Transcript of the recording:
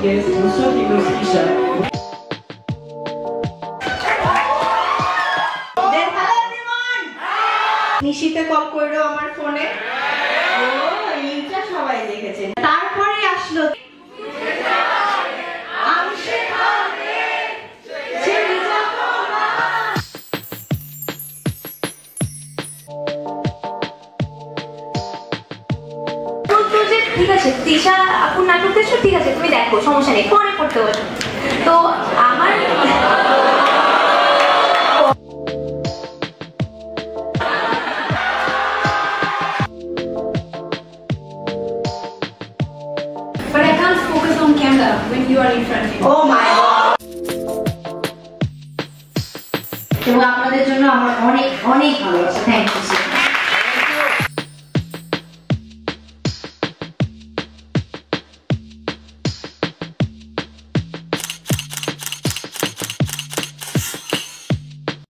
guest, bonsoir Nicolas Kisha. নিশিতে call করলো আমার ফোনে, ও এইটা সবাই দেখেছে। তারপরে আসলো ঠিক আছে তিশা আপুর নাটক দেখছো, ঠিক আছে তুমি দেখো, সমস্যা নেই, পরে পড়তে বসো। তো আমার But I can't focus on camera when you are in front of me. Oh my God! এবং আপনাদের জন্য আমার অনেক অনেক ভালোবাসা।